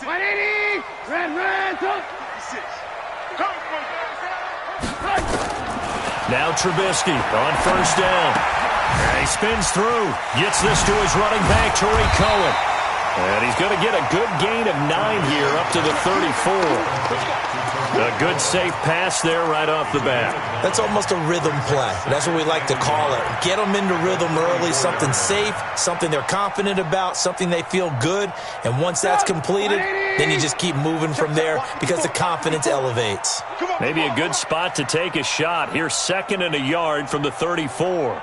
180. Red. Now Trubisky on first down. And he spins through. Gets this to his running back, Tariq Cohen. And he's going to get a good gain of 9 here up to the 34. A good safe pass there right off the bat. That's almost a rhythm play. That's what we like to call it. Get them into rhythm early, something safe, something they're confident about, something they feel good. And once that's completed, then you just keep moving from there because the confidence elevates. Maybe a good spot to take a shot. Here's 2nd and a yard from the 34.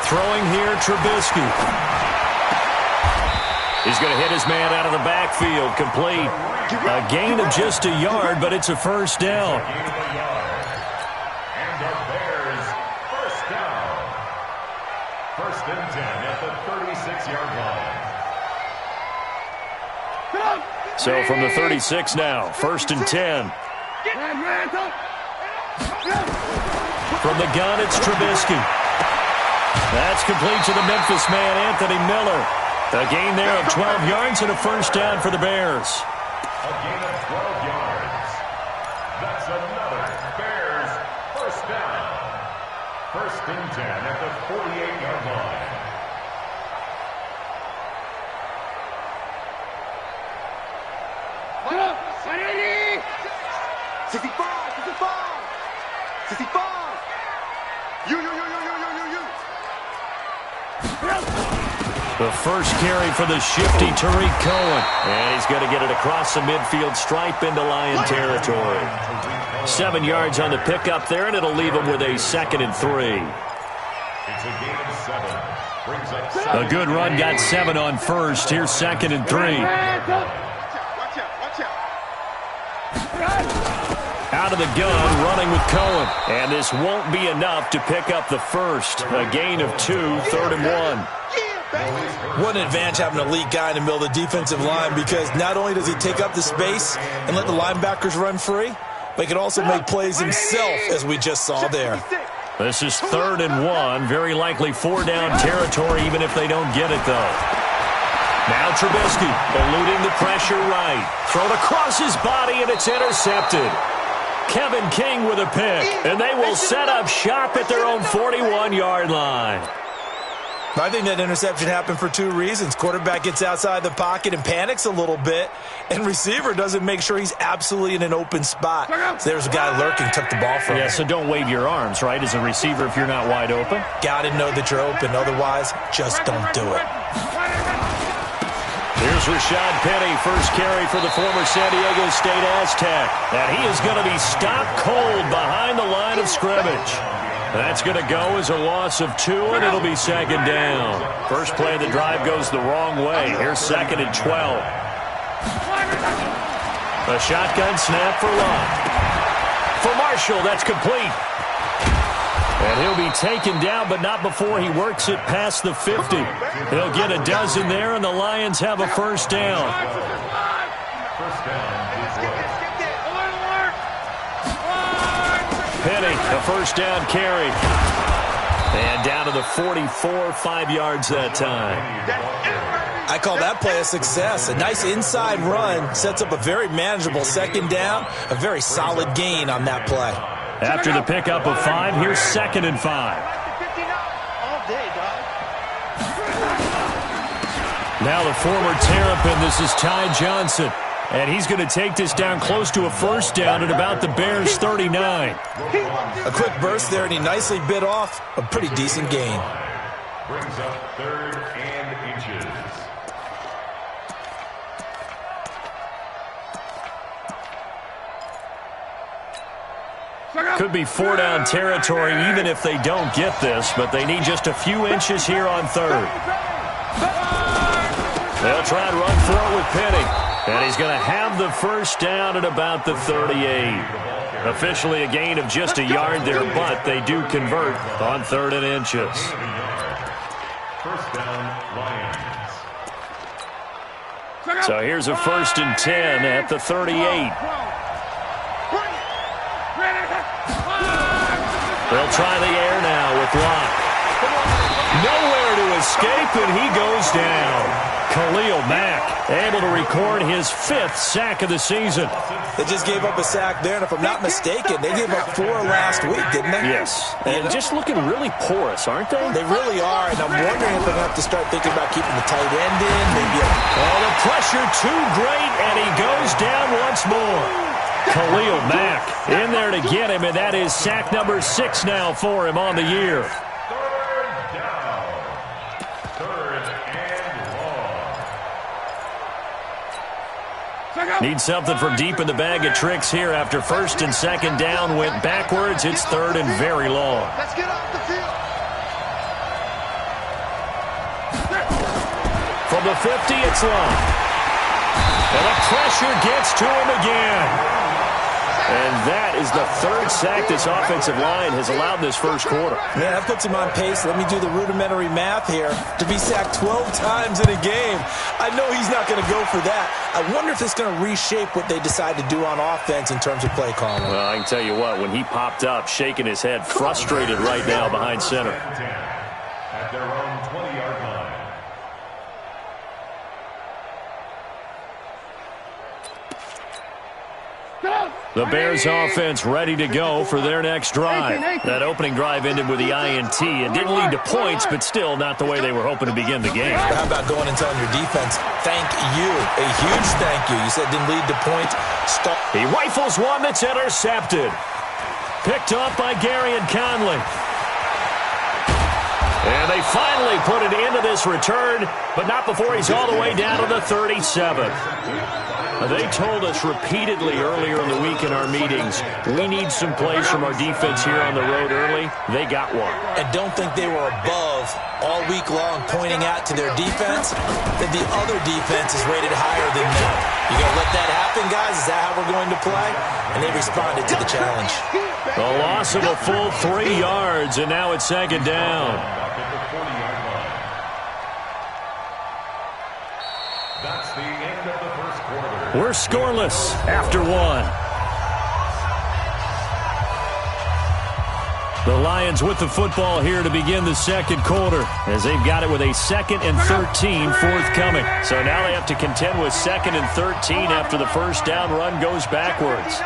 Throwing here, Trubisky. He's going to hit his man out of the backfield, complete. A gain of just a yard, but it's a first down. And the Bears, first down. 1st and 10 at the 36-yard line. So from the 36 now, 1st and 10. From the gun, it's Trubisky. That's complete to the Memphis man, Anthony Miller. A gain there of 12 yards and a first down for the Bears. A gain of 12 yards. That's another Bears first down. 1st and 10 at the 48-yard line. What up? 180. 65. 65. You. The first carry for the shifty Tariq Cohen. And he's going to get it across the midfield stripe into Lion territory. 7 yards on the pickup there, and it'll leave him with a 2nd and 3. It's a gain of 7. Brings up 7. A good run got 7 on first. Here's 2nd and 3. Out of the gun, running with Cohen. And this won't be enough to pick up the first. A gain of 2, 3rd and 1. What an advantage having an elite guy in the middle of the defensive line, because not only does he take up the space and let the linebackers run free, but he can also make plays himself, as we just saw there. This is 3rd and 1. Very likely 4-down territory, even if they don't get it, though. Now Trubisky eluding the pressure right. Thrown across his body, and it's intercepted. Kevin King with a pick, and they will set up shop at their own 41-yard line. I think that interception happened for 2 reasons. Quarterback gets outside the pocket and panics a little bit, and receiver doesn't make sure he's absolutely in an open spot. So there's a guy lurking, took the ball from him. Yeah, so don't wave your arms, right, as a receiver if you're not wide open. Got to know that you're open. Otherwise, just don't do it. Here's Rashad Penny, first carry for the former San Diego State Aztec. And he is going to be stopped cold behind the line of scrimmage. That's going to go as a loss of 2, and it'll be 2nd down. First play of the drive goes the wrong way. Here's 2nd and 12. A shotgun snap for Love. For Marshall, that's complete. And he'll be taken down, but not before he works it past the 50. He'll get a dozen there, and the Lions have a first down. First down. Penny, a first down carry. And down to the 44, 5 yards that time. I call that play a success. A nice inside run sets up a very manageable 2nd down. A very solid gain on that play. After the pickup of 5, here's 2nd and 5. Now the former Terrapin, this is Ty Johnson. And he's going to take this down close to a first down at about the Bears' 39. A quick burst there, and he nicely bit off a pretty decent gain. Brings up 3rd and inches. Could be 4-down territory even if they don't get this, but they need just a few inches here on 3rd. They'll try and run for it with Penny. And he's going to have the first down at about the 38. Officially a gain of just a yard there, but they do convert on 3rd and inches. First down, Lions. So here's a 1st and 10 at the 38. They'll try the air now with Locke. Nowhere to escape, and he goes down. Khalil Mack able to record his 5th sack of the season. They just gave up a sack there, and if I'm not mistaken, they gave up 4 last week, didn't they? Yes, and just looking really porous, aren't they? They really are, and I'm wondering if they're going to have to start thinking about keeping the tight end in. Maybe the pressure too great, and he goes down once more. Khalil Mack in there to get him, and that is sack number 6 now for him on the year. Need something from deep in the bag of tricks here after 1st and 2nd down went backwards. It's 3rd and very long. Let's get off the field. From the 50, it's long. And the pressure gets to him again. And that is the 3rd sack this offensive line has allowed this first quarter. Man, that puts him on pace. Let me do the rudimentary math here. To be sacked 12 times in a game, I know he's not going to go for that. I wonder if it's going to reshape what they decide to do on offense in terms of play calling. Well, I can tell you what, when he popped up, shaking his head, frustrated right now behind center. At their own 20-yard line. The Bears offense ready to go for their next drive. That opening drive ended with the INT. It didn't lead to points, but still not the way they were hoping to begin the game. How about going and telling your defense, thank you, a huge thank you. You said it didn't lead to points. He rifles one that's intercepted. Picked up by Gary and Conley. And they finally put it into this return, but not before he's all the way down to the 37. They told us repeatedly earlier in the week in our meetings, we need some plays from our defense here on the road early. They got one. And don't think they were above all week long pointing out to their defense that the other defense is rated higher than them. You going to let that happen, guys? Is that how we're going to play? And they responded to the challenge. The loss of a full 3 yards, and now it's 2nd down. That's the end of the first quarter. We're scoreless after 1. The Lions with the football here to begin the 2nd quarter as they've got it with a 2nd and 13 forthcoming. So now they have to contend with 2nd and 13 after the first down run goes backwards.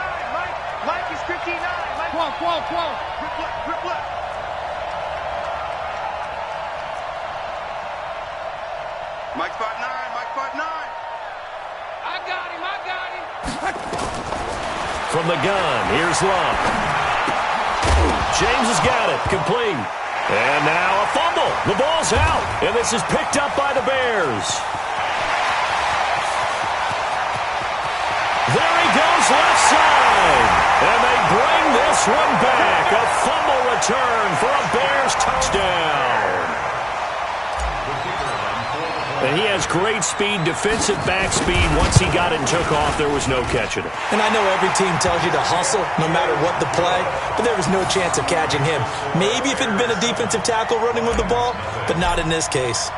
Mike is 59. Grip left. Mike 5'9", Mike 5'9". I got him. From the gun, here's Love. James has got it, complete. And now a fumble. The ball's out, and this is picked up by the Bears. There he goes, left side. And they bring this one back. A fumble return for a Bears touchdown. And he has great speed, defensive back speed. Once he got it and took off, there was no catching it. And I know every team tells you to hustle no matter what the play, but there was no chance of catching him. Maybe if it had been a defensive tackle running with the ball, but not in this case.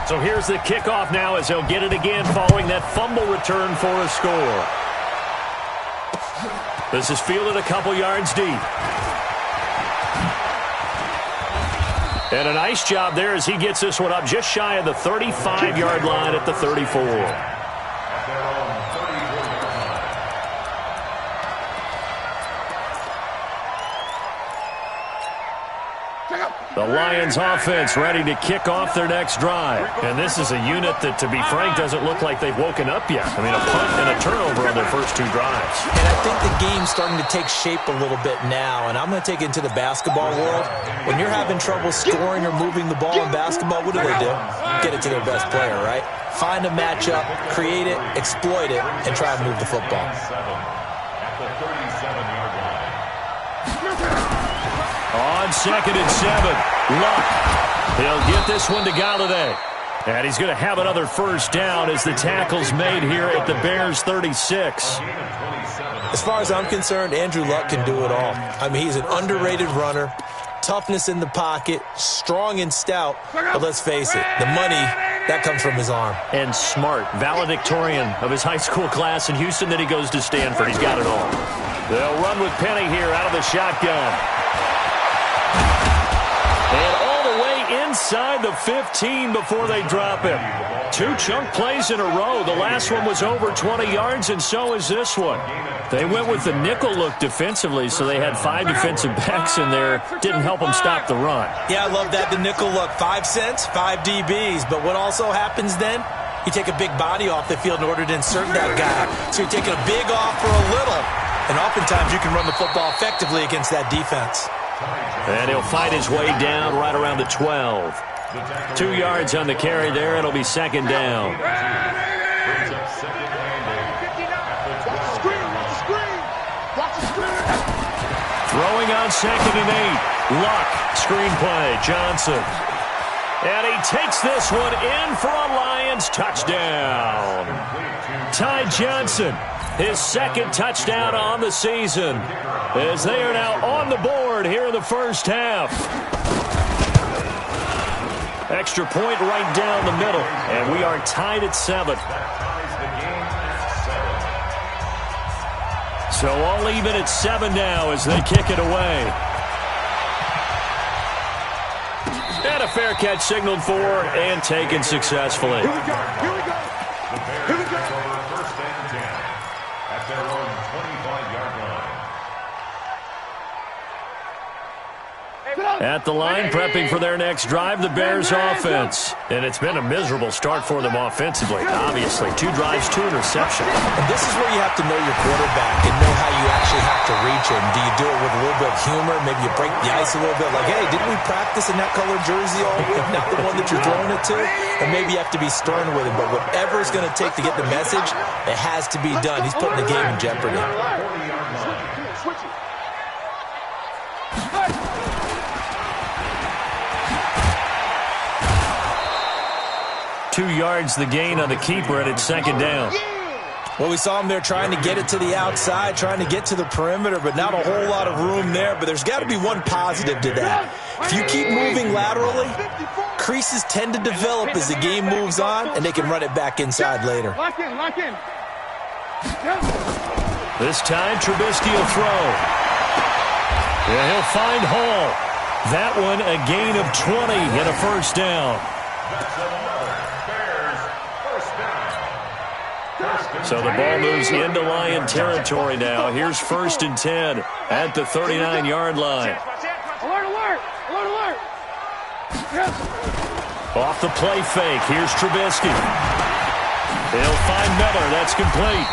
So here's the kickoff now as they'll get it again following that fumble return for a score. This is fielded a couple yards deep. And a nice job there as he gets this one up just shy of the 35-yard line at the 34. The Lions offense ready to kick off their next drive. And this is a unit that, to be frank, doesn't look like they've woken up yet. I mean, a punt and a turnover on their first 2 drives. And I think the game's starting to take shape a little bit now. And I'm going to take it into the basketball world. When you're having trouble scoring or moving the ball in basketball, what do? Get it to their best player, right? Find a matchup, create it, exploit it, and try to move the football. At the 37-yard line. On 2nd and 7, Luck. He'll get this one to Galladay. And he's going to have another first down as the tackle's made here at the Bears' 36. As far as I'm concerned, Andrew Luck can do it all. I mean, he's an underrated runner, toughness in the pocket, strong and stout. But let's face it, the money, that comes from his arm. And smart, valedictorian of his high school class in Houston. Then he goes to Stanford. He's got it all. They'll run with Penny here out of the shotgun. And all the way inside the 15 before they drop him. 2 chunk plays in a row. The last one was over 20 yards, and so is this one. They went with the nickel look defensively, so they had 5 defensive backs in there. Didn't help them stop the run. Yeah, I love that, the nickel look. 5 cents, 5 DBs. But what also happens then? You take a big body off the field in order to insert that guy. So you're taking a big off for a little. And oftentimes you can run the football effectively against that defense. And he'll fight his way down right around the 12. 2 yards on the carry there. It'll be second down. Throwing on second and 8. Luck. Screenplay. Johnson. And he takes this one in for a Lions touchdown. Ty Johnson, his second touchdown on the season, as they are now on the board here in the first half. Extra point right down the middle, and we are tied at 7. So all even at 7 now as they kick it away. And a fair catch signaled for and taken successfully. Here we go. Here we go. Here we go. First and 10 at their own 25-yard line. At the line, prepping for their next drive, the Bears offense. And it's been a miserable start for them offensively, obviously. 2 drives, 2 interceptions. And this is where you have to know your quarterback and know how you actually have to reach him. Do you do it with a little bit of humor? Maybe you break the ice a little bit. Like, hey, didn't we practice in that color jersey all week? Not the one that you're throwing it to? Or maybe you have to be stern with him. But whatever it's going to take to get the message, it has to be done. He's putting the game in jeopardy. Switch it. 2 yards the gain on the keeper, and it's second down. Well, we saw him there trying to get it to the outside, trying to get to the perimeter, but not a whole lot of room there. But there's got to be one positive to that. If you keep moving laterally, creases tend to develop as the game moves on, and they can run it back inside later. Lock in, lock in. This time, Trubisky will throw. Yeah, he'll find Hall. That one, a gain of 20 and a first down. So the ball moves into Lion territory now. Here's first and 10 at the 39-yard line. Alert, alert, alert, alert. Off the play fake. Here's Trubisky. He'll find Miller. That's complete.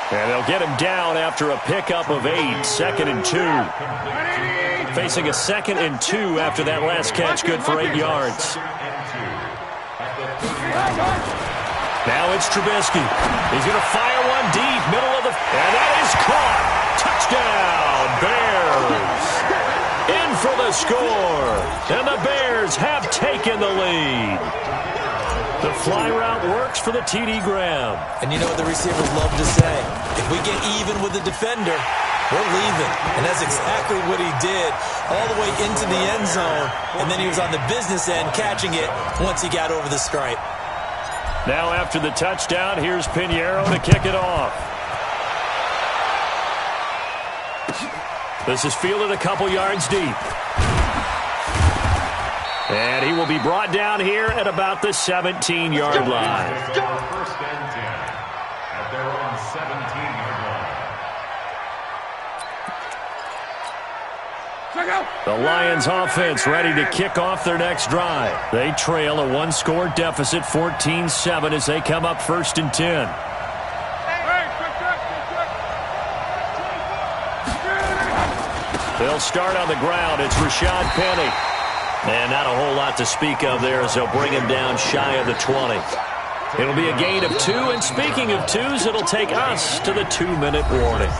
And they'll get him down after a pickup of 8. Second and 2. Facing a second and 2 after that last catch. Good for 8 yards. Now it's Trubisky. He's going to fire one deep, middle of the... And that is caught. Touchdown, Bears. In for the score. And the Bears have taken the lead. The fly route works for the TD Graham. And you know what the receivers love to say? If we get even with the defender, we're leaving. And that's exactly what he did. All the way into the end zone. And then he was on the business end catching it once he got over the stripe. Now after the touchdown, here's Pinheiro to kick it off. This is fielded a couple yards deep. And he will be brought down here at about the 17-yard line. First and 10 at their own 17-yard line. The Lions offense ready to kick off their next drive. They trail a 1-score deficit, 14-7, as they come up first and 10. They'll start on the ground. It's Rashad Penny. And not a whole lot to speak of there as they'll bring him down shy of the 20. It'll be a gain of 2, and speaking of 2s, it'll take us to the 2-minute warning.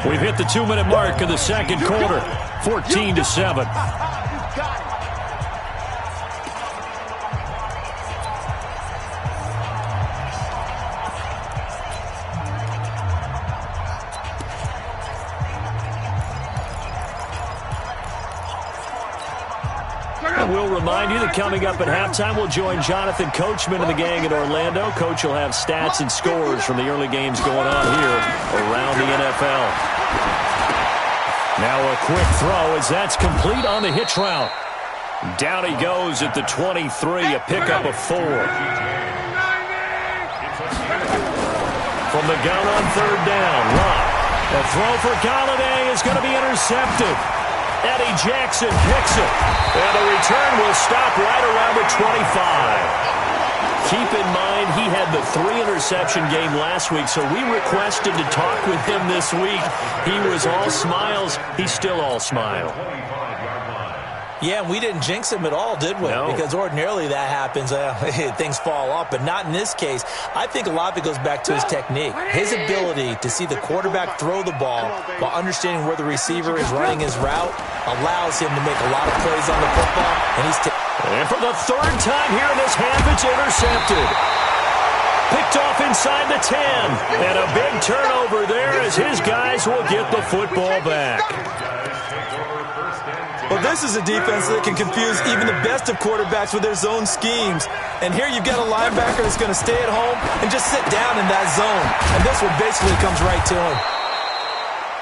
We've hit the 2-minute mark in the second quarter, 14-7. We'll remind you that coming up at halftime, we'll join Jonathan Coachman and the gang in Orlando. Coach will have stats and scores from the early games going on here around the NFL. Now a quick throw as that's complete on the hitch route. Down he goes at the 23, a pickup of 4. From the gun on third down, Love. The throw for Galladay is going to be intercepted. Eddie Jackson picks it. And the return will stop right around the 25. Keep in mind, he had the 3-interception game last week, so we requested to talk with him this week. He was all smiles. He's still all smile. Yeah, we didn't jinx him at all, did we? No. Because ordinarily that happens. Things fall off, but not in this case. I think a lot of it goes back to his technique. His ability to see the quarterback throw the ball while understanding where the receiver is running his route allows him to make a lot of plays on the football. And for the third time here in this half, it's intercepted. Picked off inside the 10. And a big turnover there as his guys will get the football back. Well, this is a defense that can confuse even the best of quarterbacks with their zone schemes. And here you've got a linebacker that's going to stay at home and just sit down in that zone. And this one basically comes right to him.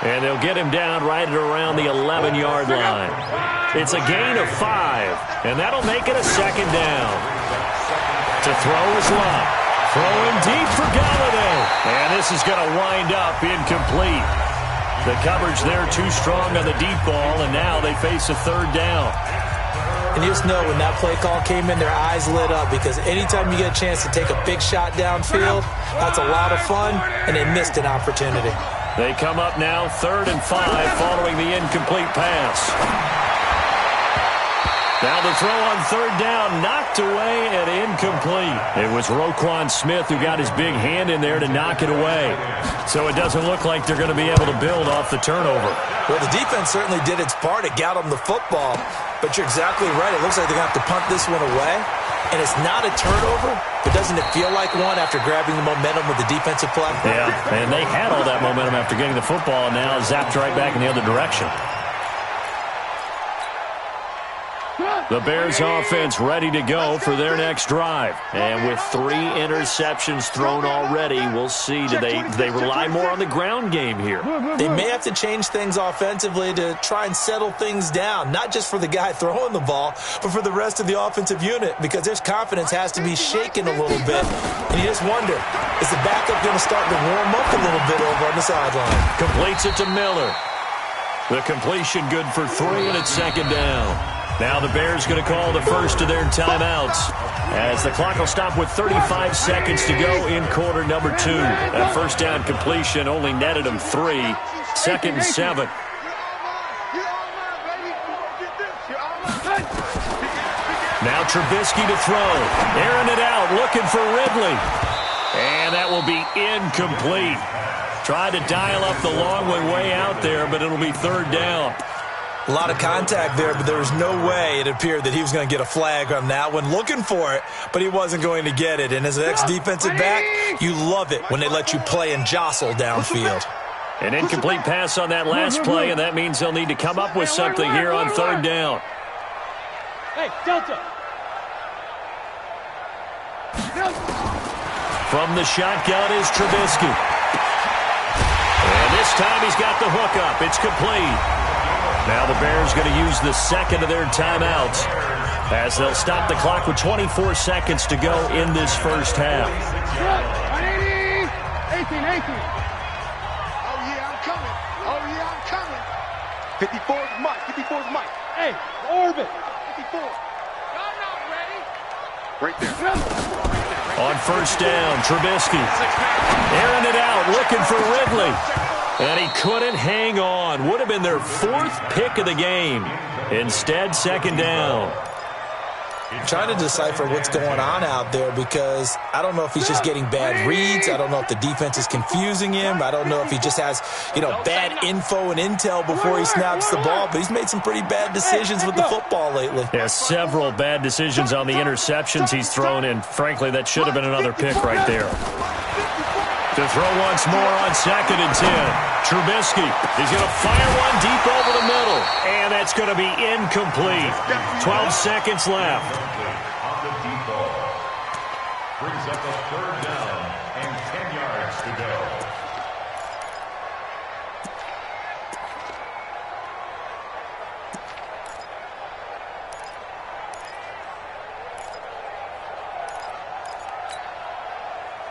And they'll get him down right at around the 11-yard line. It's a gain of 5, and that'll make it a second down. To throw is Love. Throwing deep for Galladay. And this is going to wind up incomplete. The coverage there too strong on the deep ball, and now they face a third down. And you just know when that play call came in, their eyes lit up because anytime you get a chance to take a big shot downfield, that's a lot of fun, and they missed an opportunity. They come up now 3rd and 5 following the incomplete pass. Now the throw on third down, knocked away and incomplete. It was Roquan Smith who got his big hand in there to knock it away. So it doesn't look like they're going to be able to build off the turnover. Well, the defense certainly did its part. It got them the football. But you're exactly right. It looks like they're going to have to punt this one away. And it's not a turnover, but doesn't it feel like one after grabbing the momentum with the defensive play? Yeah, and they had all that momentum after getting the football, and now zapped right back in the other direction. The Bears offense ready to go for their next drive. And with 3 interceptions thrown already, we'll see. Do they rely more on the ground game here? They may have to change things offensively to try and settle things down, not just for the guy throwing the ball, but for the rest of the offensive unit, because their confidence has to be shaken a little bit. And you just wonder, is the backup going to start to warm up a little bit over on the sideline? Completes it to Miller. The completion good for 3, and it's second down. Now the Bears going to call the first of their timeouts as the clock will stop with 35 seconds to go in quarter number 2. That first down completion only netted them 3. 2nd and 7. Now Trubisky to throw. Airing it out, looking for Ridley. And that will be incomplete. Tried to dial up the long one way out there, but it'll be third down. A lot of contact there, but there was no way it appeared that he was going to get a flag on that one. Looking for it, but he wasn't going to get it. And as an ex-defensive back, you love it when they let you play and jostle downfield. An incomplete pass on that last play, and that means they'll need to come up with something here on third down. Hey, Delta. From the shotgun is Trubisky. And this time he's got the hook up. It's complete. Now the Bears going to use the second of their timeouts as they'll stop the clock with 24 seconds to go in this first half. 180, 18. Oh, yeah, I'm coming. Oh, yeah, I'm coming. 54 is Mike. 54 is Mike. Hey, orbit. 54. Y'all not ready. Right there. On first down, Trubisky airing it out, looking for Ridley. And he couldn't hang on. Would have been their 4th pick of the game. Instead, second down. Trying to decipher what's going on out there because I don't know if he's just getting bad reads. I don't know if the defense is confusing him. I don't know if he just has, bad info and intel before he snaps the ball. But he's made some pretty bad decisions with the football lately. Yeah, several bad decisions on the interceptions he's thrown in. Frankly, that should have been another pick right there. To throw once more on 2nd and 10. Trubisky is going to fire one deep over the middle. And that's going to be incomplete. 12 seconds left. On the deep ball. Brings up a third down and 10 yards to go.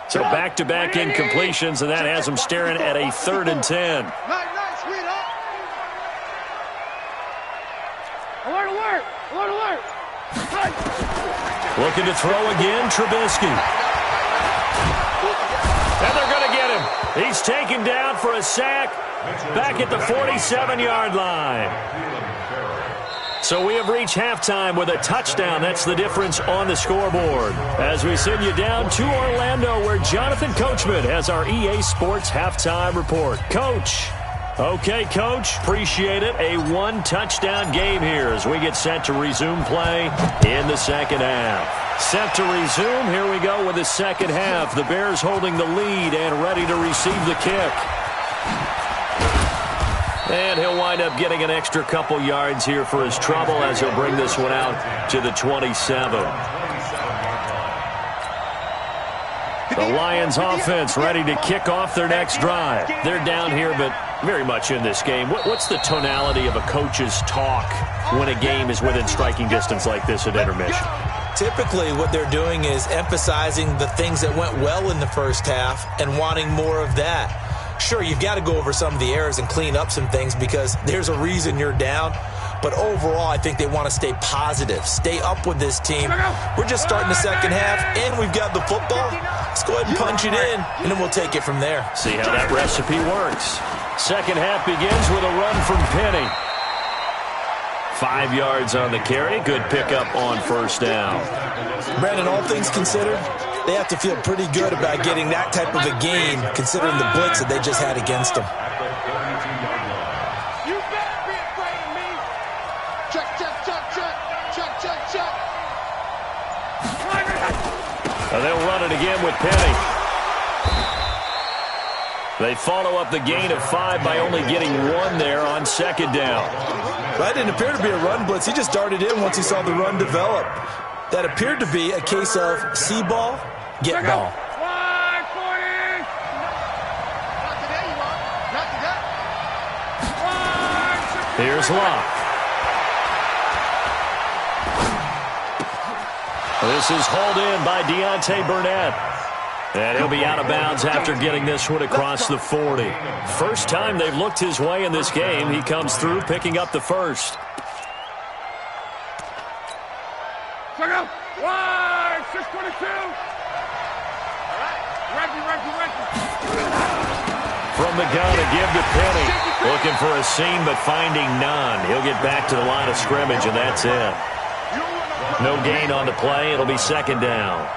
So back-to-back incompletions, and that has them staring at a 3rd and 10. Nice, sweetheart. Alert, alert! Alert, alert! Looking to throw again, Trubisky. And they're going to get him. He's taken down for a sack back at the 47-yard line. So we have reached halftime with a touchdown. That's the difference on the scoreboard. As we send you down to Orlando, where Jonathan Coachman has our EA Sports halftime report. Coach. Okay, Coach. Appreciate it. A 1-touchdown game here as we get set to resume play in the second half. Set to resume. Here we go with the second half. The Bears holding the lead and ready to receive the kick. And he'll wind up getting an extra couple yards here for his trouble as he'll bring this one out to the 27. The Lions offense ready to kick off their next drive. They're down here, but very much in this game. What's the tonality of a coach's talk when a game is within striking distance like this at intermission? Typically, what they're doing is emphasizing the things that went well in the first half and wanting more of that. Sure, you've got to go over some of the errors and clean up some things because there's a reason you're down. But overall, I think they want to stay positive, stay up with this team. We're just starting the second half, and we've got the football. Let's go ahead and punch it in, and then we'll take it from there. See how that recipe works. Second half begins with a run from Penny. 5 yards on the carry. Good pickup on first down. Brandon, all things considered, they have to feel pretty good about getting that type of a gain, considering the blitz that they just had against them. You better be afraid of me. Check, check, check, check. Check, check, check. And they'll run it again with Penny. They follow up the gain of 5 by only getting 1 there on second down. That didn't appear to be a run blitz. He just darted in once he saw the run develop. That appeared to be a case of see ball, get ball. 140! Not today, you are. Not today. Here's Locke. This is hauled in by Deontay Burnett. And he'll be out of bounds after getting this one across the 40. First time they've looked his way in this game. He comes through picking up the first. Check out! 622! All right. Reggie. From the gun, a give to Penny. Looking for a seam, but finding none. He'll get back to the line of scrimmage, and that's it. No gain on the play. It'll be second down.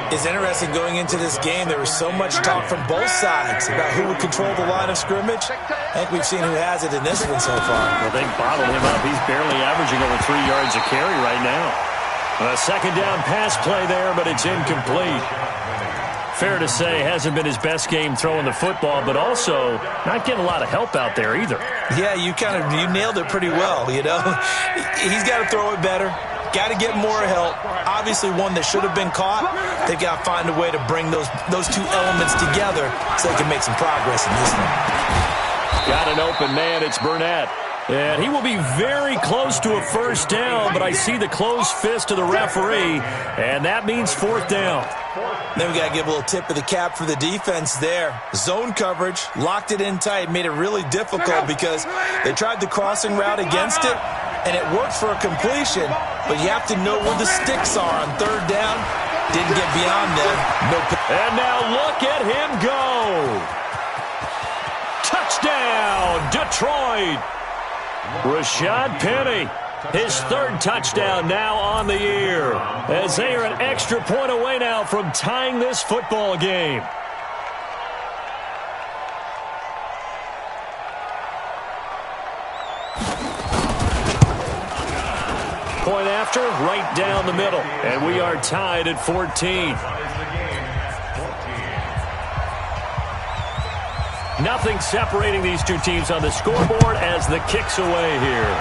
It's interesting going into this game. There was so much talk from both sides about who would control the line of scrimmage. I think we've seen who has it in this one so far. Well, they bottled him up. He's barely averaging over 3 yards a carry right now. A second down pass play there, but it's incomplete. Fair to say, hasn't been his best game throwing the football, but also not getting a lot of help out there either. Yeah, you nailed it pretty well, you know. He's got to throw it better. Got to get more help. Obviously, one that should have been caught. They've got to find a way to bring those two elements together so they can make some progress in this one. Got an open man. It's Burnett. And he will be very close to a first down, but I see the closed fist of the referee, and that means fourth down. Then we got to give a little tip of the cap for the defense there. Zone coverage, locked it in tight, made it really difficult because they tried the crossing route against it, and it worked for a completion, but you have to know where the sticks are on third down. Didn't get beyond them. And now look at him go. Touchdown, Detroit. Rashad Penny, his third touchdown now on the year, as they are an extra point away now from tying this football game. Point after, right down the middle, and we are tied at 14. Nothing separating these two teams on the scoreboard as the kick's away here.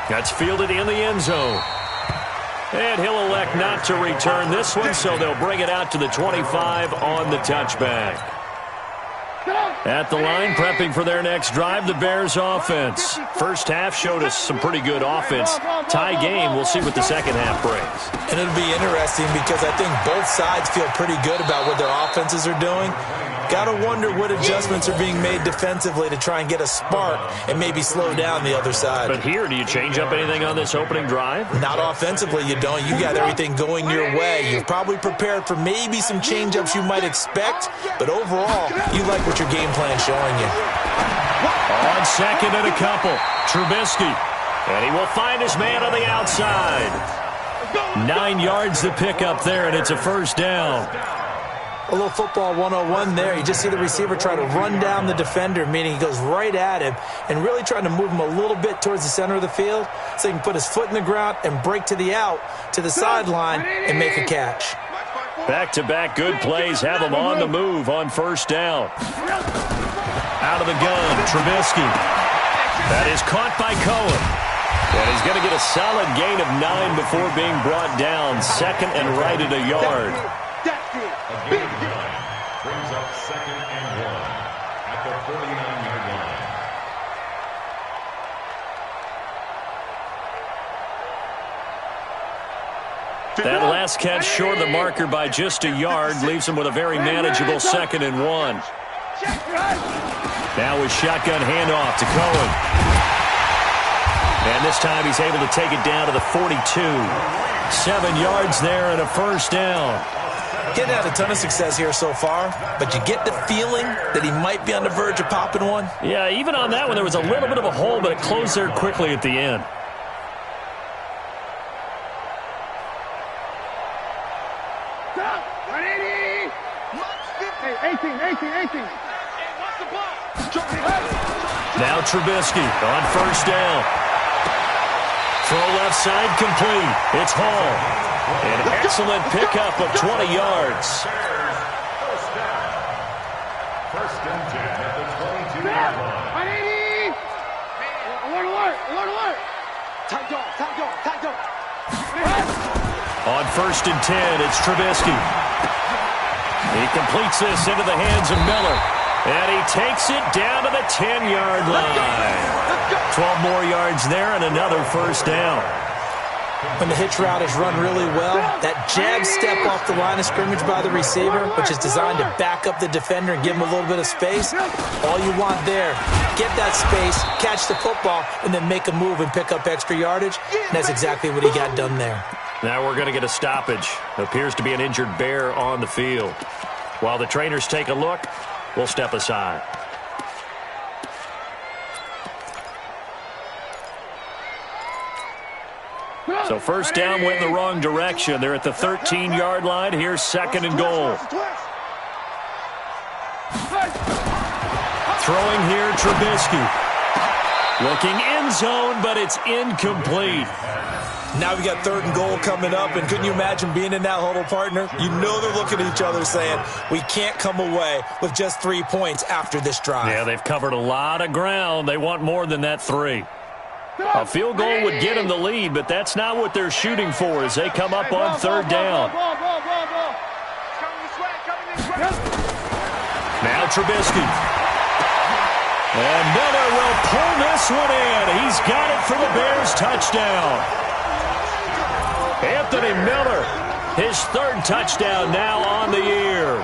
That's fielded in the end zone. And he'll elect not to return this one, so they'll bring it out to the 25 on the touchback. Get out! At the line, prepping for their next drive, the Bears offense. First half showed us some pretty good offense. Tie game, we'll see what the second half brings. And it'll be interesting because I think both sides feel pretty good about what their offenses are doing. Got to wonder what adjustments are being made defensively to try and get a spark and maybe slow down the other side. But here, do you change up anything on this opening drive? Not offensively, you don't. You got everything going your way. You're probably prepared for maybe some change-ups you might expect, but overall, you like what your game plan's showing you. On second and a couple, Trubisky. And he will find his man on the outside. 9 yards to pick up there, and it's a first down. A little football 101 there. You just see the receiver try to run down the defender, meaning he goes right at him and really trying to move him a little bit towards the center of the field so he can put his foot in the ground and break to the out, to the sideline, and make a catch. Back-to-back good plays have him on the move on first down. Out of the gun, Trubisky. That is caught by Cohen. And he's going to get a solid gain of 9 before being brought down. Second and right at a yard. Brings up second and 1 at the 49-yard line. That last catch short of the marker by just a yard leaves him with a very manageable second and 1. Now with shotgun handoff to Cohen. And this time he's able to take it down to the 42. 7 yards there and a first down. Getting had a ton of success here so far, but you get the feeling that he might be on the verge of popping one. Yeah, even on that one, there was a little bit of a hole, but it closed there quickly at the end. Stop! 180! Hey, 18. Now Trubisky on first down. Throw left side complete. It's Hall. An excellent pickup of 20 yards. First down. First and 10 at the 22-yard line. 180! Alert! Tight dog. On first and 10, it's Trubisky. He completes this into the hands of Miller. And he takes it down to the 10-yard line. 12 more yards there and another first down. When the hitch route is run really well, that jab step off the line of scrimmage by the receiver, which is designed to back up the defender and give him a little bit of space, all you want there, get that space, catch the football, and then make a move and pick up extra yardage. And that's exactly what he got done there. Now we're going to get a stoppage. Appears to be an injured Bear on the field. While the trainers take a look, we'll step aside. So first down went in the wrong direction. They're at the 13-yard line. Here's second and goal. Throwing here, Trubisky. Looking end zone, but it's incomplete. Now we got third and goal coming up, and couldn't you imagine being in that huddle, partner? You know they're looking at each other saying, we can't come away with just 3 points after this drive. Yeah, they've covered a lot of ground. They want more than that 3. A field goal would get them the lead, but that's not what they're shooting for as they come up on third down. Now Trubisky. And Miller will pull this one in. He's got it for the Bears touchdown. Anthony Miller, his third touchdown now on the year,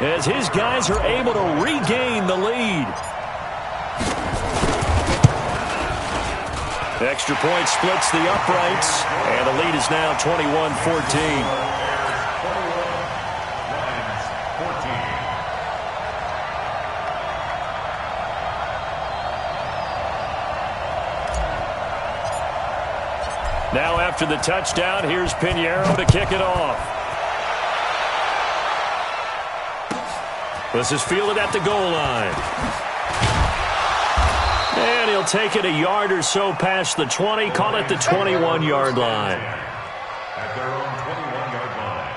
as his guys are able to regain the lead. Extra point splits the uprights, and the lead is now 21-14. Now after the touchdown, here's Pinheiro to kick it off. This is fielded at the goal line. And he'll take it a yard or so past the 20, call it the 21-yard line. At their own 21-yard line.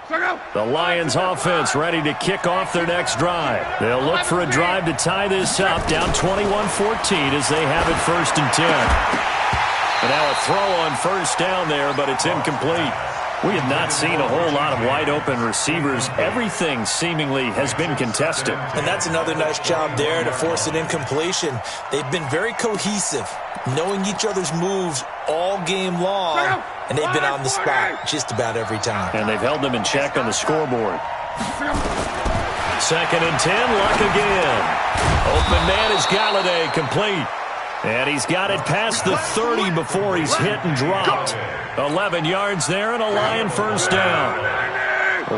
The Lions offense ready to kick off their next drive. They'll look for a drive to tie this up, down 21-14 as they have it 1st and 10. And now a throw on first down there, but it's incomplete. We have not seen a whole lot of wide-open receivers. Everything seemingly has been contested. And that's another nice job there to force an incompletion. They've been very cohesive, knowing each other's moves all game long, and they've been on the spot just about every time. And they've held them in check on the scoreboard. 2nd and 10, Luck again. Open man is Galladay, complete. And he's got it past the 30 before he's hit and dropped. 11 yards there and a Lion first down.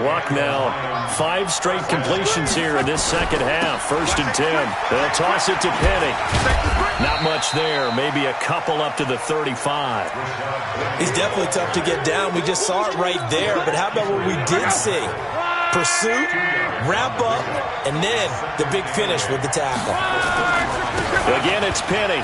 Luck now, 5 straight completions here in this second half. 1st and 10. They'll toss it to Penny. Not much there. Maybe a couple up to the 35. He's definitely tough to get down. We just saw it right there. But how about what we did see? Pursuit, wrap up, and then the big finish with the tackle. Again, it's Penny.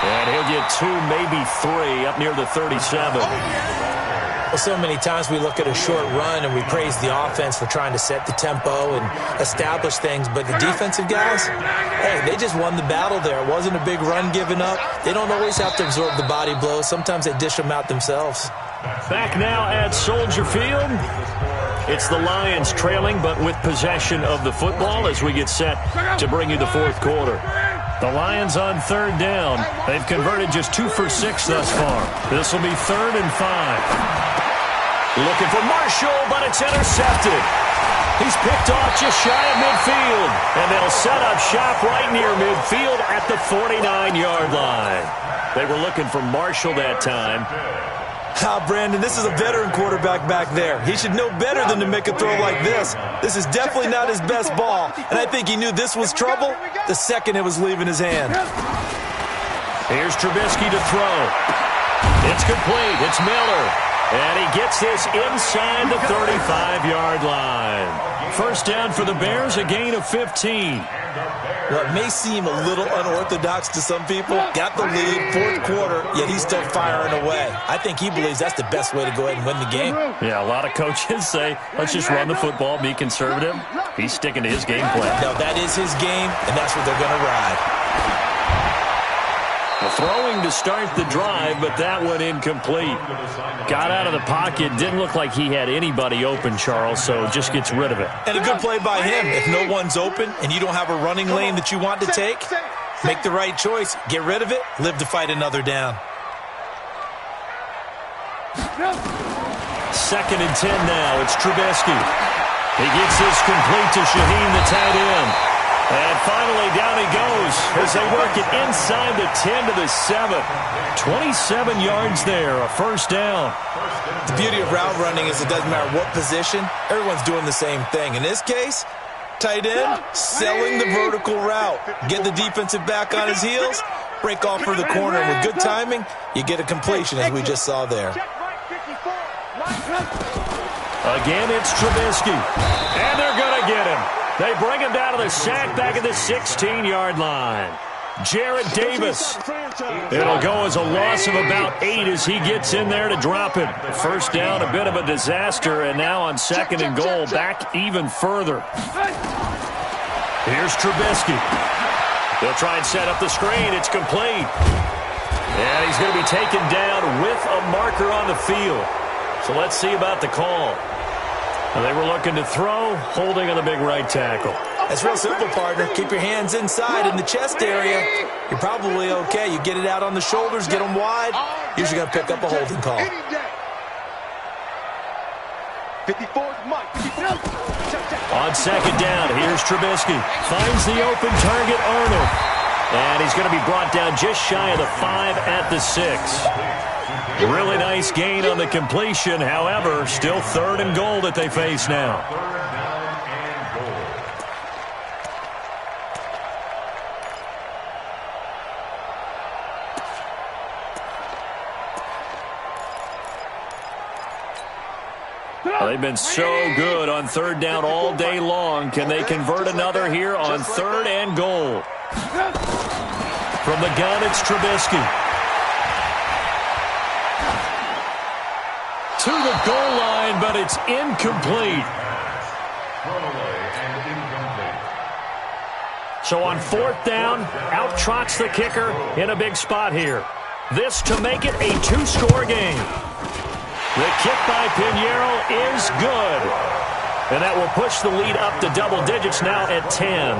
And he'll get 2, maybe 3, up near the 37. Well, so many times we look at a short run and we praise the offense for trying to set the tempo and establish things. But the defensive guys, hey, they just won the battle there. It wasn't a big run given up. They don't always have to absorb the body blows. Sometimes they dish them out themselves. Back now at Soldier Field. It's the Lions trailing, but with possession of the football as we get set to bring you the 4th quarter. The Lions on 3rd down. They've converted just 2 for 6 thus far. This will be 3rd and 5. Looking for Marshall, but it's intercepted. He's picked off just shy of midfield. And they'll set up shop right near midfield at the 49-yard line. They were looking for Marshall that time. Brandon, this is a veteran quarterback back there. He should know better than to make a throw like this. This is definitely not his best ball, and I think he knew this was trouble the second it was leaving his hand. Here's Trubisky to throw. It's complete. It's Miller. And he gets this inside the 35-yard line. First down for the Bears, a gain of 15. Well, it may seem a little unorthodox to some people. Got the lead, 4th quarter, yet he's still firing away. I think he believes that's the best way to go ahead and win the game. Yeah, a lot of coaches say, let's just run the football, be conservative. He's sticking to his game plan. No, that is his game, and that's what they're going to ride. Throwing to start the drive, but that one incomplete. Got out of the pocket. Didn't look like he had anybody open, Charles, so just gets rid of it. And a good play by him. If no one's open and you don't have a running lane that you want to take, make the right choice. Get rid of it. Live to fight another down. 2nd and 10 now. It's Trubisky. He gets this complete to Shaheen, the tight end. And finally, down he goes as they work it inside the 10 to the 7. 27 yards there, a first down. The beauty of route running is it doesn't matter what position. Everyone's doing the same thing. In this case, tight end, selling the vertical route. Get the defensive back on his heels, break off for the corner. And with good timing, you get a completion, as we just saw there. Again, it's Trubisky. And they're going to get him. They bring him down to the sack back at the 16-yard line. Jarrett Davis. It'll go as a loss of about 8 as he gets in there to drop it. First down, a bit of a disaster, and now on 2nd and goal, back even further. Here's Trubisky. They'll try and set up the screen. It's complete. And he's going to be taken down with a marker on the field. So let's see about the call. They were looking to throw, holding on the big right tackle. That's real simple, partner. Keep your hands inside in the chest area. You're probably okay. You get it out on the shoulders, get them wide. Usually going to pick up a holding call. 54's Mike. On 2nd down, here's Trubisky. Finds the open target, Arnold. And he's going to be brought down just shy of the 5 at the 6. Really nice gain on the completion. However, still 3rd and goal that they face now. They've been so good on 3rd down all day long. Can they convert another here on 3rd and goal? From the gun, it's Trubisky. To the goal line. line, but it's incomplete. Thrown away and incomplete. So on 4th down, out trots the kicker in a big spot here. This to make it a 2-score game. The kick by Pinheiro is good. And that will push the lead up to double digits now at 10.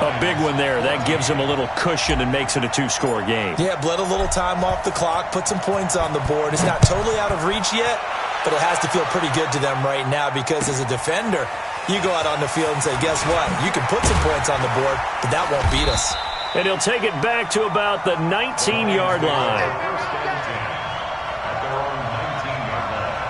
A big one there. That gives them a little cushion and makes it a 2-score game. Yeah, bled a little time off the clock, put some points on the board. It's not totally out of reach yet, but it has to feel pretty good to them right now because as a defender, you go out on the field and say, guess what? You can put some points on the board, but that won't beat us. And he'll take it back to about the 19-yard line. First and 10 at their own 19-yard line.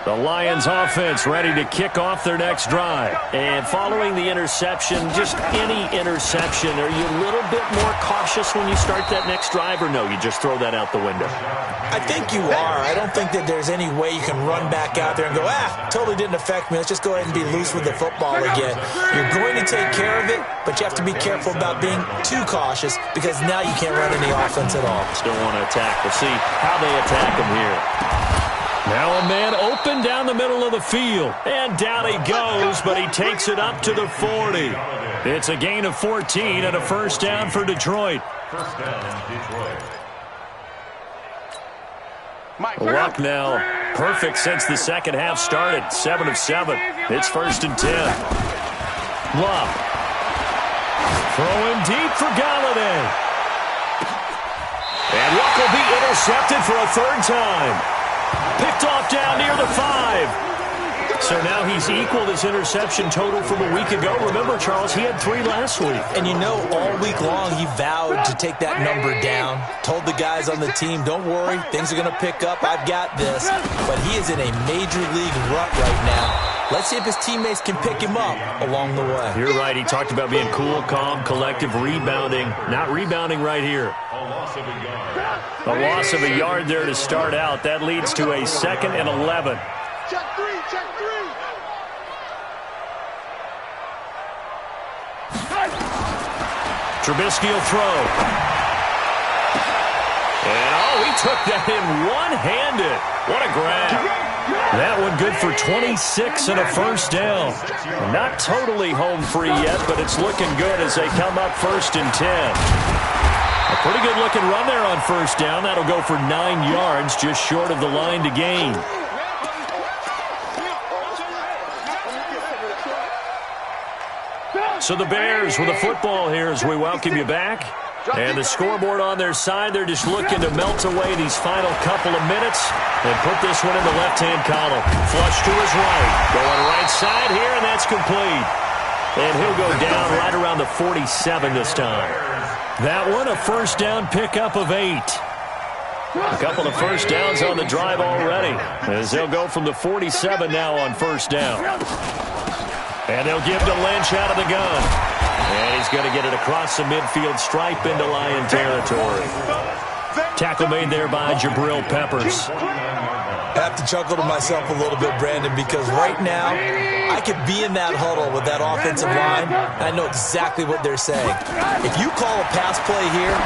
The Lions offense ready to kick off their next drive. And following the interception, just any interception, are you a little bit more cautious when you start that next drive, or no, you just throw that out the window? I think you are. I don't think that there's any way you can run back out there and go, totally didn't affect me. Let's just go ahead and be loose with the football again. You're going to take care of it, but you have to be careful about being too cautious because now you can't run any offense at all. Still want to attack. We'll see how they attack him here. Now a man open down the middle of the field. And down he goes, but he takes it up to the 40. It's a gain of 14 and a first down for Detroit. First down, Detroit. Luck now perfect since the second half started. 7 of 7. It's 1st and 10. Love. Throwing deep for Galladay. And Luck will be intercepted for a 3rd time. Picked off down near the 5. So now he's equaled his interception total from a week ago. Remember, Charles, he had 3 last week. And you know, all week long he vowed to take that number down. Told the guys on the team, don't worry, things are going to pick up. I've got this. But he is in a major league rut right now. Let's see if his teammates can pick him up along the way. You're right. He talked about being cool, calm, collective, rebounding. Not rebounding right here. A loss of a yard. A loss of a yard there to start out. That leads to a 2nd and 11. Check 3, check 3. Trubisky will throw. And, he took that in one-handed. What a grab. That one good for 26 and a first down. Not totally home free yet, but it's looking good as they come up 1st and 10. A pretty good-looking run there on 1st down. That'll go for 9 yards, just short of the line to gain. So the Bears with the football here as we welcome you back. And the scoreboard on their side, they're just looking to melt away these final couple of minutes and put this one in the left-hand column. Flush to his right. Going right side here, and that's complete. And he'll go down right around the 47 this time. That one, a first down pickup of 8. A couple of first downs on the drive already as they'll go from the 47 now on 1st down. And they'll give to Lynch out of the gun. And he's going to get it across the midfield stripe into Lion territory. Tackle made there by Jabril Peppers. I have to chuckle to myself a little bit, Brandon, because right now I could be in that huddle with that offensive line, and I know exactly what they're saying. If you call a pass play here,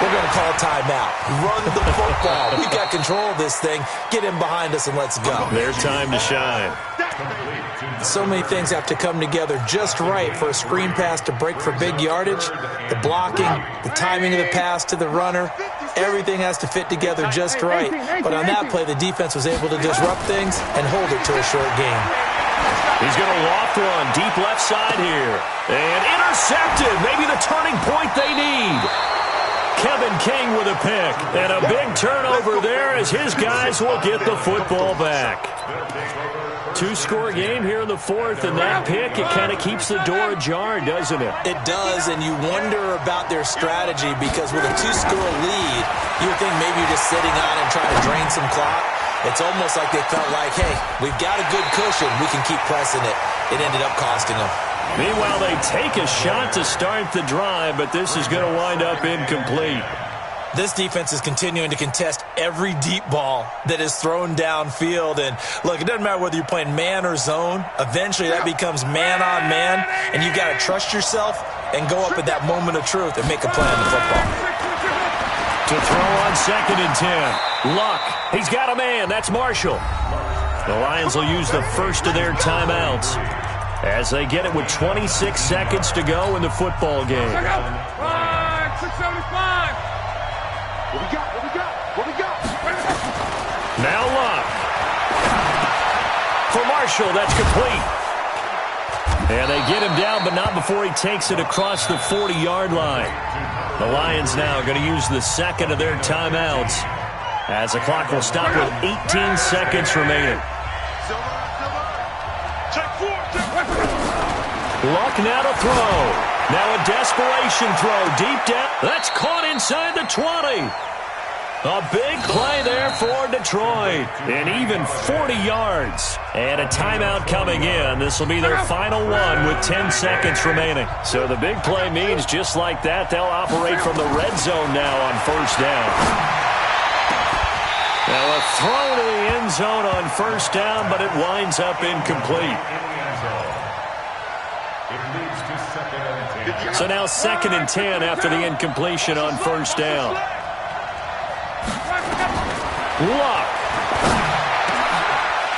we're going to call a timeout. Run the football. We got control of this thing. Get in behind us and let's go. Their time to shine. So many things have to come together just right for a screen pass to break for big yardage. The blocking, the timing of the pass to the runner, everything has to fit together just right. But on that play, the defense was able to disrupt things and hold it to a short game. He's going to loft one deep left side here. And intercepted. Maybe the turning point they need. Kevin King with a pick. And a big turnover there as his guys will get the football back. 2-score game here in the 4th, and that pick, it kind of keeps the door ajar, doesn't it? It does, and you wonder about their strategy because with a 2-score lead, you would think maybe you're just sitting on and trying to drain some clock. It's almost like they felt like, hey, we've got a good cushion. We can keep pressing it. It ended up costing them. Meanwhile, they take a shot to start the drive, but this is going to wind up incomplete. This defense is continuing to contest every deep ball that is thrown downfield. And, look, it doesn't matter whether you're playing man or zone. Eventually, that becomes man-on-man, and you've got to trust yourself and go up at that moment of truth and make a play on the football. To throw on 2nd and 10. Luck. He's got a man. That's Marshall. The Lions will use the first of their timeouts as they get it with 26 seconds to go in the football game. 675. What we got? What we got? What we got? Now Luck. For Marshall, that's complete. And they get him down, but not before he takes it across the 40-yard line. The Lions now are going to use the second of their timeouts as the clock will stop with 18 seconds remaining. Luck now to throw. Now a desperation throw deep down. That's caught inside the 20. A big play there for Detroit. And even 40 yards. And a timeout coming in. This will be their final one with 10 seconds remaining. So the big play means just like that, they'll operate from the red zone now on first down. Now a throw to the end zone on first down, but it winds up incomplete. So now 2nd and 10 after the incompletion on first down. Luck.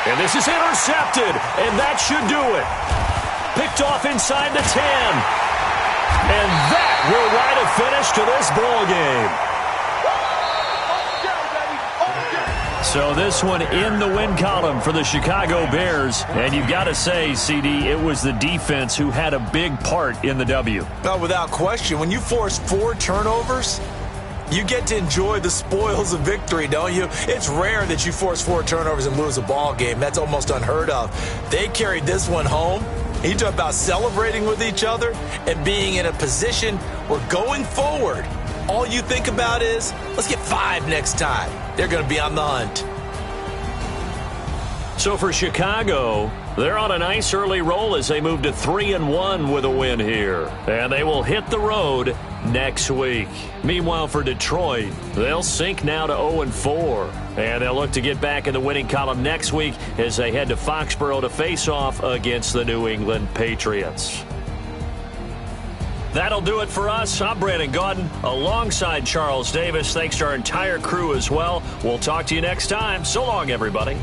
And this is intercepted, and that should do it. Picked off inside the 10. And that will write a finish to this ball game. So this one in the win column for the Chicago Bears. And you've got to say, CD, it was the defense who had a big part in the W. No, without question. When you force 4 turnovers, you get to enjoy the spoils of victory, don't you? It's rare that you force 4 turnovers and lose a ball game. That's almost unheard of. They carried this one home. You talk about celebrating with each other and being in a position where going forward, all you think about is, let's get 5 next time. They're going to be on the hunt. So for Chicago, they're on a nice early roll as they move to 3-1 with a win here. And they will hit the road next week. Meanwhile, for Detroit, they'll sink now to 0-4. And they'll look to get back in the winning column next week as they head to Foxborough to face off against the New England Patriots. That'll do it for us. I'm Brandon Gaudin alongside Charles Davis. Thanks to our entire crew as well. We'll talk to you next time. So long, everybody.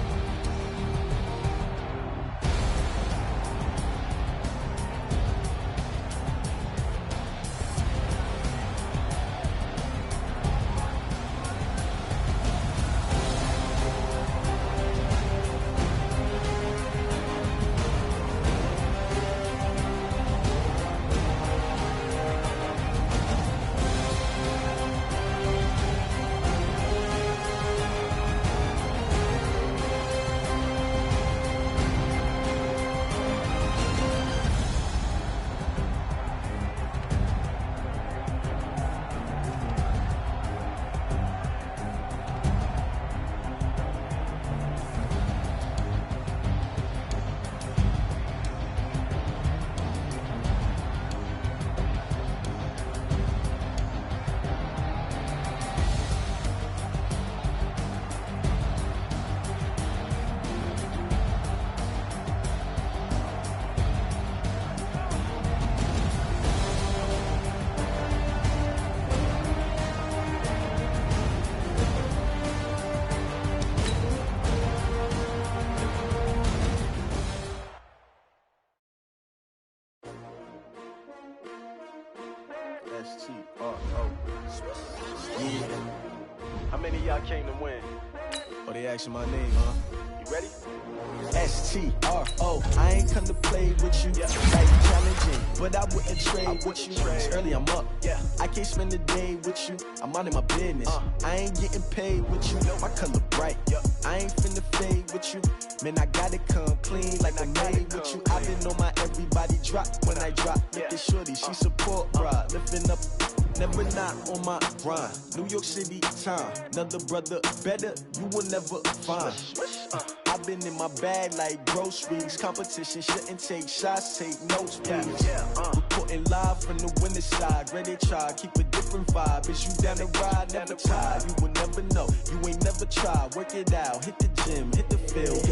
Yeah. How many of y'all came to win? Oh, they asking my name, huh? You ready? S-T-R-O. I ain't come to play with you. Like challenging, but I wouldn't trade with you. It's early, I'm up. I can't spend the day with you. I'm out in my business. I ain't getting paid with you. My color bright. I ain't finna fade with you. Man, I gotta come clean like I made with you. I been on my everybody drop when I drop. Look at shorty, she support, bruh. Lifting up. Never not on my grind. New York City time. Another brother better, you will never find. I've been in my bag like groceries. Competition shouldn't take shots, take notes, please. Reporting live from the winning side. Ready to try, keep a different vibe. Is you down the ride, never tired. You will never know, you ain't never tried. Work it out, hit the gym, hit the field.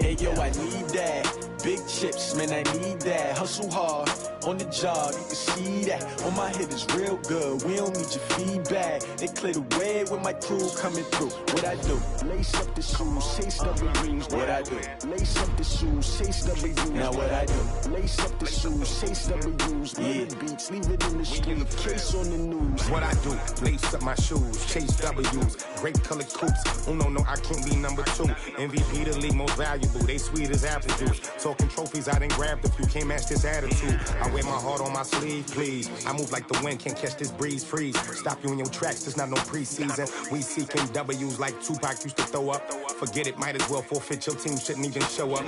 Hey yo, I need that. Big chips, man, I need that. Hustle hard. on the job, you can see that. On my head is real good, we don't need your feedback. They clear the way with my crew coming through. What I do? Lace up the shoes, chase W's. What I do? Lace up the shoes, chase W's. Now what I do? Lace up the shoes, chase W's. Yeah, beats, leave it in the street, case on the news. What I do? Lace up my shoes, chase W's. Great colored coops. Oh no, I can't be number 2. MVP the league most valuable. They sweet as apple juice. Talking trophies, I done grabbed a few. Can't match this attitude. I wear my heart on my sleeve, please. I move like the wind, can't catch this breeze. Freeze. Stop you in your tracks. There's not no preseason. We seeking W's like Tupac used to throw up. Forget it, might as well forfeit. Your team shouldn't even show up.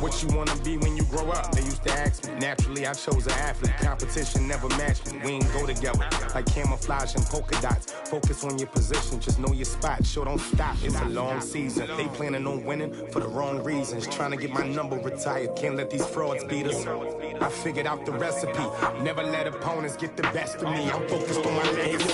What you wanna be when you grow up? They used to ask me. Naturally, I chose an athlete. Competition never matched me. We ain't go together like camouflage and polka dots. Focus on your position, just know your spot. Sure, don't stop. It's a long season. They planning on winning for the wrong reasons. Trying to get my number retired. Can't let these frauds beat us. I figured out the recipe. Never let opponents get the best of me. I'm focused on my legacy.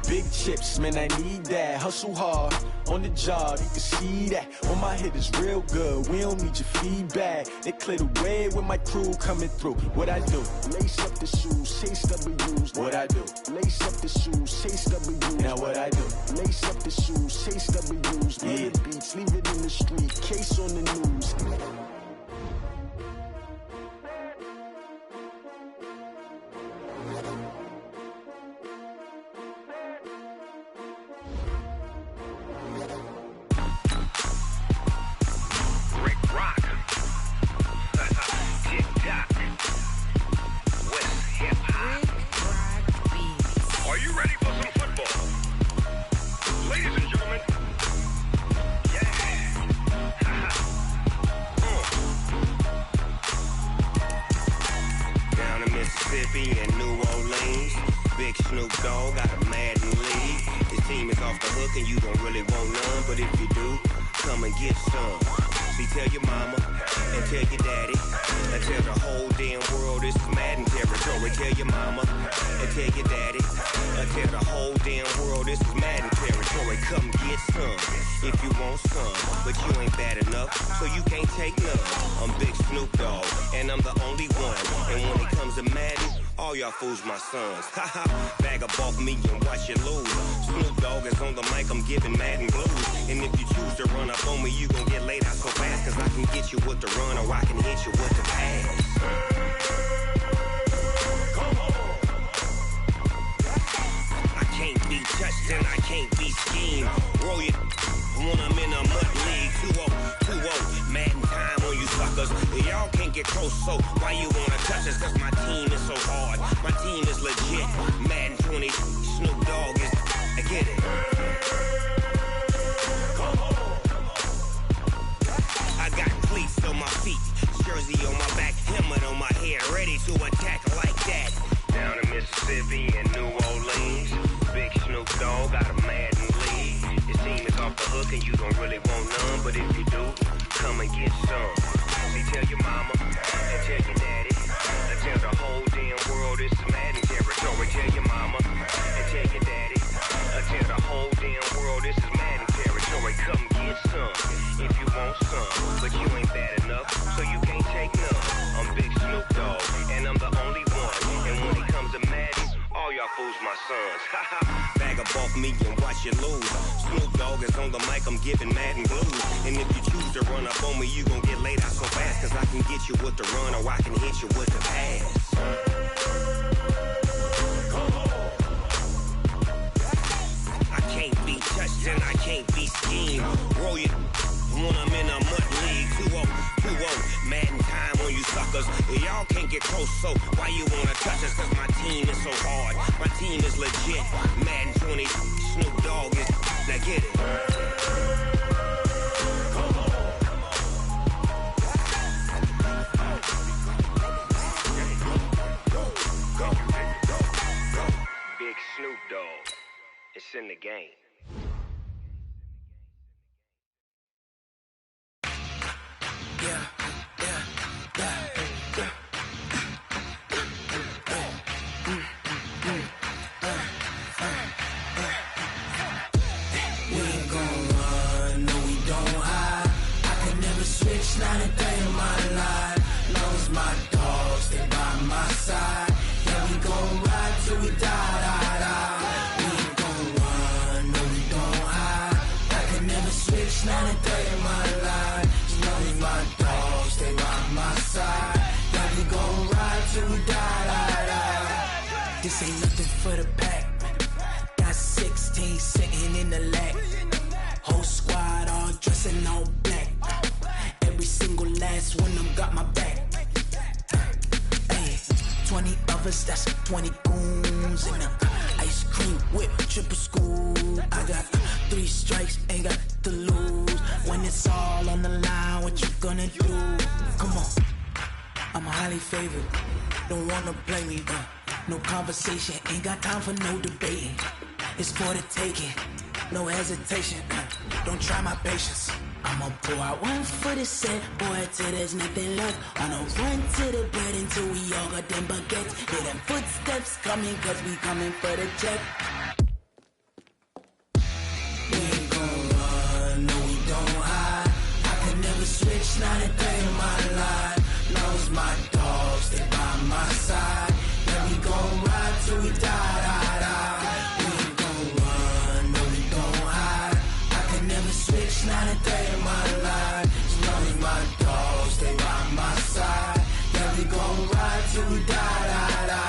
Big chips, man, I need that. Hustle hard on the job, you can see that. On my head is real good, we don't need your feedback. They clear the way with my crew coming through. What I do? Lace up the shoes, chase W's. What I do? Lace up the shoes, chase W's. Now what I do? Lace up the shoes, chase W's. Yeah, beats, leave it in the street, case on the news. Fools my sons. Haha, bag up off me and watch you lose. Snoop Dogg is on the mic, I'm giving Madden blues. And if you choose to run up on me, you gon' get laid out so fast. Cause I can get you with the run or I can hit you with the pass. Come on. I can't be touched and I can't be schemed. Roll it when I'm in a mud league. 2-0, Madden time on you suckers. Y'all can't get close, so why you wanna touch us? Cause my team is so hard. My team is legit. Madden 20, Snoop Dogg is. I get it. Come on. I got cleats on my feet, jersey on my back, helmet on my head, ready to attack like that. Down in Mississippi and New Orleans, big Snoop Dogg got a Madden league. Your team is off the hook and you don't really want none, but if you do, come and get some. See, tell your mama and tell your daddy. Tell the whole damn world it's Madden territory. Tell your mama and tell your daddy. Tell the whole damn world this is Madden territory. Come get some if you want some, but you ain't bad enough, so you can't take none. I'm Big Snoop Dogg, and I'm the only one. And when it comes to Madden, all y'all fools my sons. Bag up off me and watch you lose. Snoop Dogg is on the mic, I'm giving Madden blues. And if you choose to run up on me, you gon' get laid out so fast. Cause I can get you with the run or I can hit you with the pass. I can't be touched and I can't be schemed. Roll it when I'm in a mud league. 2-0, Madden time on you suckers. Y'all can't get close, so why you wanna touch us? Cause my team is so hard. My team is legit. Madden 20, Snoop Dogg is. Now get it. Big Snoop Dogg. It's in the game. Not a day in my life. Long as my dogs stay by my This ain't nothing for the pack. Got 16 sitting in the lap. Whole squad all dressing all black. Every single last one of them got my back. Hey, 20 of us, that's 20 goons. And ice cream whip, triple scoop. I got 3 strikes, ain't got to lose. When it's all on the line, what you gonna do? Come on, I'm highly favored. Don't wanna play me, no conversation. Ain't got time for no debating. It's for the taking, no hesitation. Don't try my patience. I'ma pull out one for the set, boy, till there's nothing left. On a run to the bread until we all got them baguettes. Hear them footsteps coming, cause we coming for the check. We ain't gon' run, no we don't hide. I can never switch, not a day in my life. Knows my dogs, they by my side. Yeah, we gon' ride till we die, die, die. We ain't gon' run, no we don't hide. I can never switch, not a day in my life. As long as my dogs, stay by my side. Yeah, we gon' ride till we die, die, die.